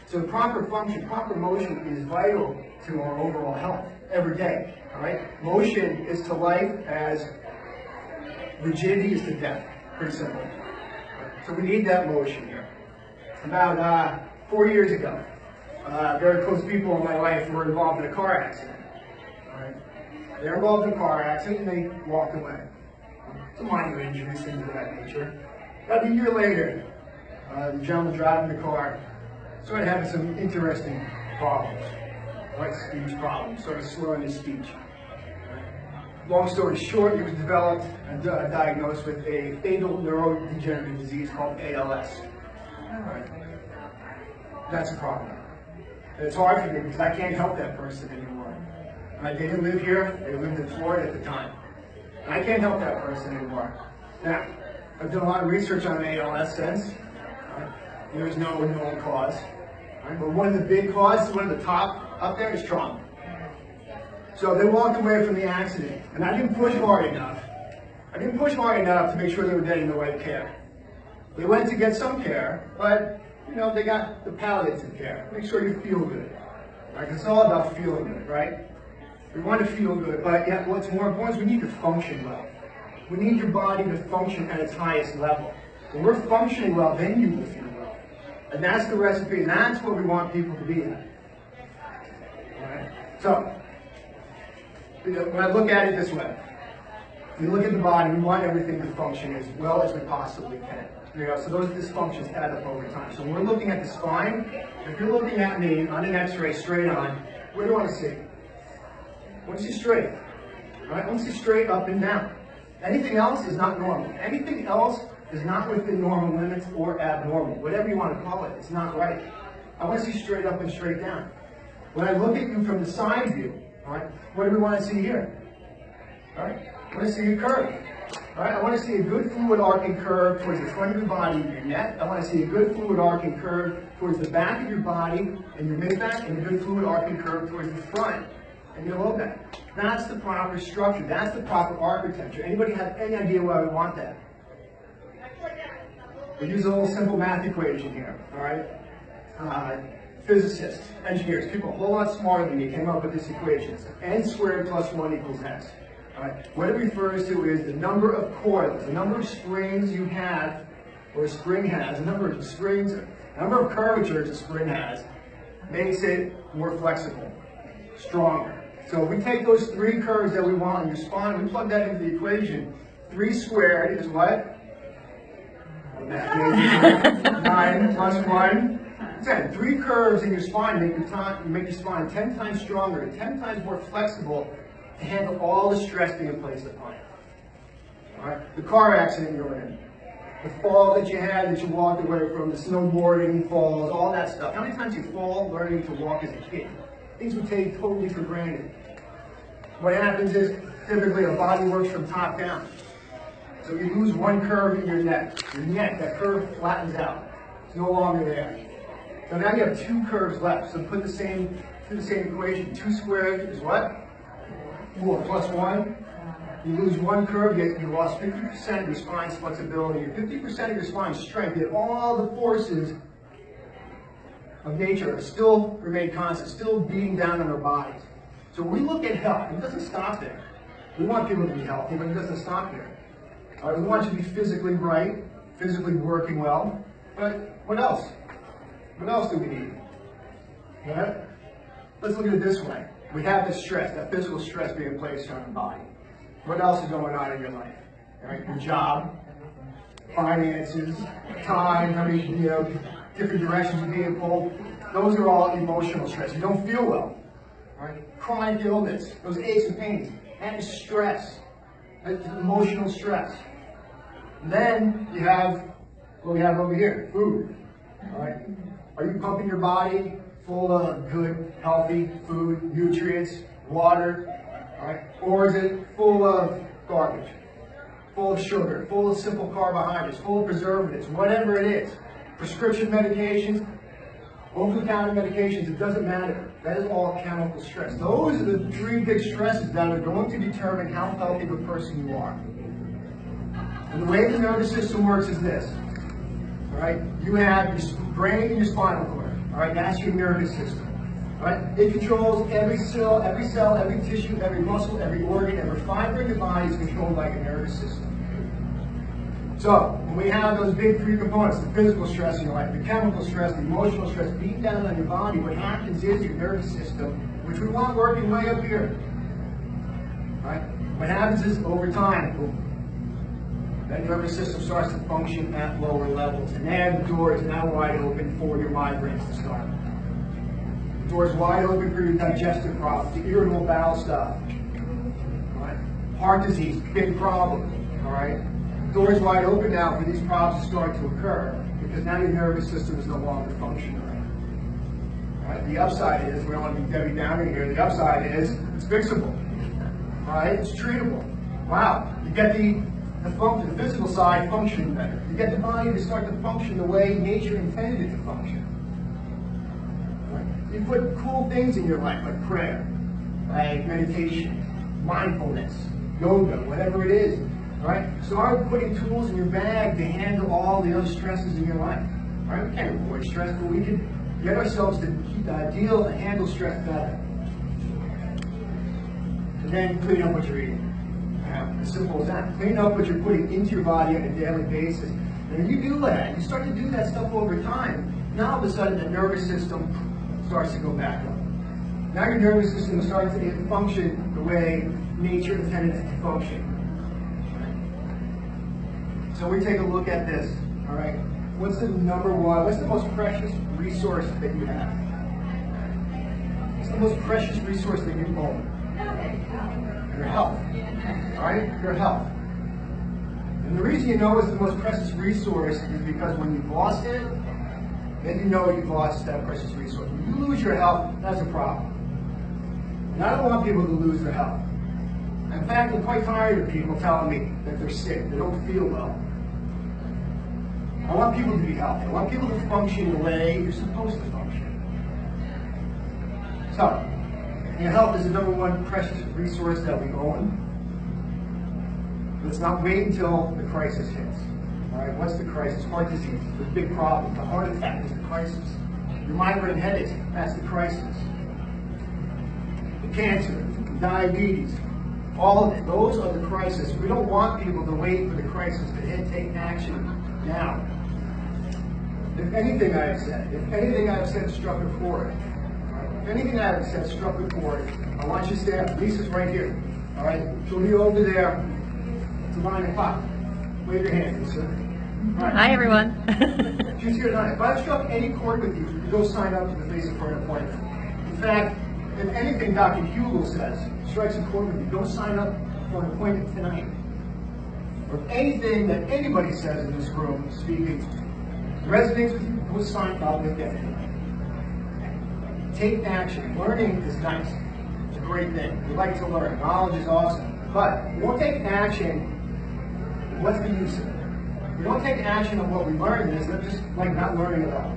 So proper function, proper motion is vital to our overall health every day. All right? Motion is to life as rigidity is to death. Pretty simple. So we need that motion here. About 4 years ago, very close people in my life were involved in a car accident. All right? They're involved in a car accident and they walked away. Some minor injuries, things of that nature. About a year later, the gentleman driving the car started having some interesting problems, like speech problems, started slurring his speech. Long story short, he was developed and diagnosed with a fatal neurodegenerative disease called ALS. Right. That's a problem. And it's hard for me because I can't help that person anymore. They didn't live here, they lived in Florida at the time. And I can't help that person anymore. Now, I've done a lot of research on ALS since. There's no known cause. Right? But one of the big causes, one of the top up there is trauma. So they walked away from the accident, and I didn't push hard enough. I didn't push hard enough to make sure they were getting the right care. They went to get some care, but they got the palliative care. Make sure you feel good. Right? It's all about feeling good, right? We want to feel good, but yet what's more important is we need to function well. We need your body to function at its highest level. When we're functioning well, then you will feel well. And that's the recipe, and that's what we want people to be at. All right? So, when I look at it this way, we look at the body, we want everything to function as well as we possibly can. So those dysfunctions add up over time. So when we're looking at the spine, if you're looking at me on an x-ray straight on, what do you want to see? I want to see straight. Right? I want to see straight up and down. Anything else is not normal. Anything else is not within normal limits or abnormal. Whatever you want to call it, it's not right. I want to see straight up and straight down. When I look at you from the side view, all right, what do we want to see here? All right? I want to see a curve. All right? I want to see a good fluid arcing curve towards the front of your body and your neck. I want to see a good fluid arcing curve towards the back of your body and your mid-back, and a good fluid arcing curve towards the front and your low back. That's the proper structure. That's the proper architecture. Anybody have any idea why we want that? We use a little simple math equation here. All right? Physicists, engineers, people a whole lot smarter than me came up with this equation. It's n squared plus 1 equals x. All right? What it refers to is the number of coils, the number of springs you have, or a spring has, the number of springs, the number of curvatures a spring has, makes it more flexible, stronger. So if we take those 3 curves that we want in your spine, we plug that into the equation. 3 squared is what? 9 plus 1. 10. 3 curves in your spine make your spine 10 times stronger, 10 times more flexible to handle all the stress being placed upon it. All right? The car accident you're in, the fall that you had that you walked away from, the snowboarding falls, all that stuff. How many times you fall learning to walk as a kid? Things we take totally for granted. What happens is typically a body works from top down. So you lose 1 curve in your neck. Your neck, that curve flattens out. It's no longer there. So now you have 2 curves left. So put the same equation. 2 squared is what? 4 plus 1. You lose 1 curve, yet you lost 50% of your spine's flexibility, or 50% of your spine's strength. Yet all the forces of nature still remain constant, still beating down on our bodies. So when we look at health, it doesn't stop there. We want people to be healthy, but it doesn't stop there. We want you to be physically right, physically working well. But what else? What else do we need? Right? Let's look at it this way. We have this stress, that physical stress being placed on the body. What else is going on in your life? All right? Your job, finances, time, different directions you're being pulled. Those are all emotional stress. You don't feel well. Right? Chronic illness, those aches and pains, that is stress. That's emotional stress. And then you have what we have over here, food. All right? Are you pumping your body full of good, healthy food, nutrients, water? All right? Or is it full of garbage, full of sugar, full of simple carbohydrates, full of preservatives, whatever it is? Prescription medications, over-the-counter medications, it doesn't matter. That is all chemical stress. Those are the 3 big stresses that are going to determine how healthy of a person you are. And the way the nervous system works is this. All right? You have your brain and your spinal cord. All All right, that's your nervous system. All right, it controls every cell, every tissue, every muscle, every organ, every fiber in your body is controlled by your nervous system. So, when we have those big three components, the physical stress in your life, the chemical stress, the emotional stress beating down on your body, what happens is your nervous system, which we want working way up here, right? What happens is over time, boom, that nervous system starts to function at lower levels. And then the door is now wide open for your migraines to start. The door is wide open for your digestive problems, the irritable bowel stuff, all right? Heart disease, big problem, all right? The door is wide open now for these problems to start to occur because now your nervous system is no longer functioning right. All right? The upside is, we don't want to be Debbie Downer here, the upside is it's fixable. All right? It's treatable. Wow. You get the physical side functioning better. You get the body to start to function the way nature intended it to function. All right? You put cool things in your life like prayer, like meditation, mindfulness, yoga, whatever it is. Right? Start putting tools in your bag to handle all the other stresses in your life. Right? We can't avoid stress, but we can get ourselves to deal and handle stress better. And then clean up what you're eating. As simple as that. Clean up what you're putting into your body on a daily basis. And when you do that, you start to do that stuff over time, now all of a sudden the nervous system starts to go back up. Now your nervous system starts to function the way nature intended it to function. So we take a look at this, all right? What's the most precious resource that you have? What's the most precious resource that you own? Your health, all right? Your health. And the reason you know it's the most precious resource is because when you've lost it, then you know you've lost that precious resource. When you lose your health, that's a problem. And I don't want people to lose their health. In fact, I'm quite tired of people telling me that they're sick, they don't feel well. I want people to be healthy. I want people to function the way you're supposed to function. So, your health is the number one precious resource that we own. Let's not wait until the crisis hits. All right, what's the crisis? Heart disease, the big problem. The heart attack is the crisis. Your migraine headaches, that's the crisis. The cancer, the diabetes, all of it, those are the crises. We don't want people to wait for the crisis to hit, take action now. If anything I have said struck a chord, if anything I have said struck a chord, I want you to stand. Lisa's right here. All right? She'll be over there to 9 o'clock. Wave your hand, Lisa. Right. Hi, everyone. She's here tonight. If I've struck any chord with you, you go sign up to the basic for an appointment. In fact, if anything Dr. Hugel says strikes a chord with you, go sign up for an appointment tonight. Or if anything that anybody says in this room speaking resonates with you, go sign up with them. Take action. Learning is nice. It's a great thing. We like to learn. Knowledge is awesome. But if you don't take action, what's the use of it? If you don't take action on what we learn, it's just like not learning at all.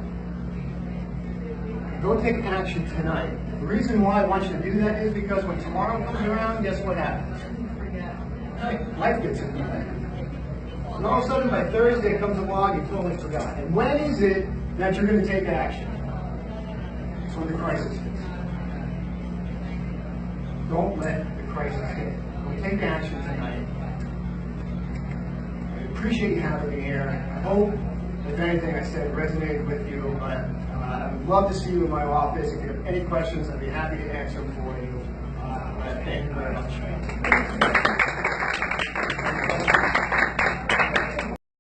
Don't take action tonight. The reason why I want you to do that is because when tomorrow comes around, guess what happens? Life gets in the way. And all of a sudden, by Thursday comes along, you totally forgot. And when is it that you're going to take action? It's when the crisis hits. Don't let the crisis hit. Don't take action tonight. I appreciate you having me here. I hope, if anything I said resonated with you, but I would love to see you in my office. If you have any questions, I'd be happy to answer them for you. Thank you very much.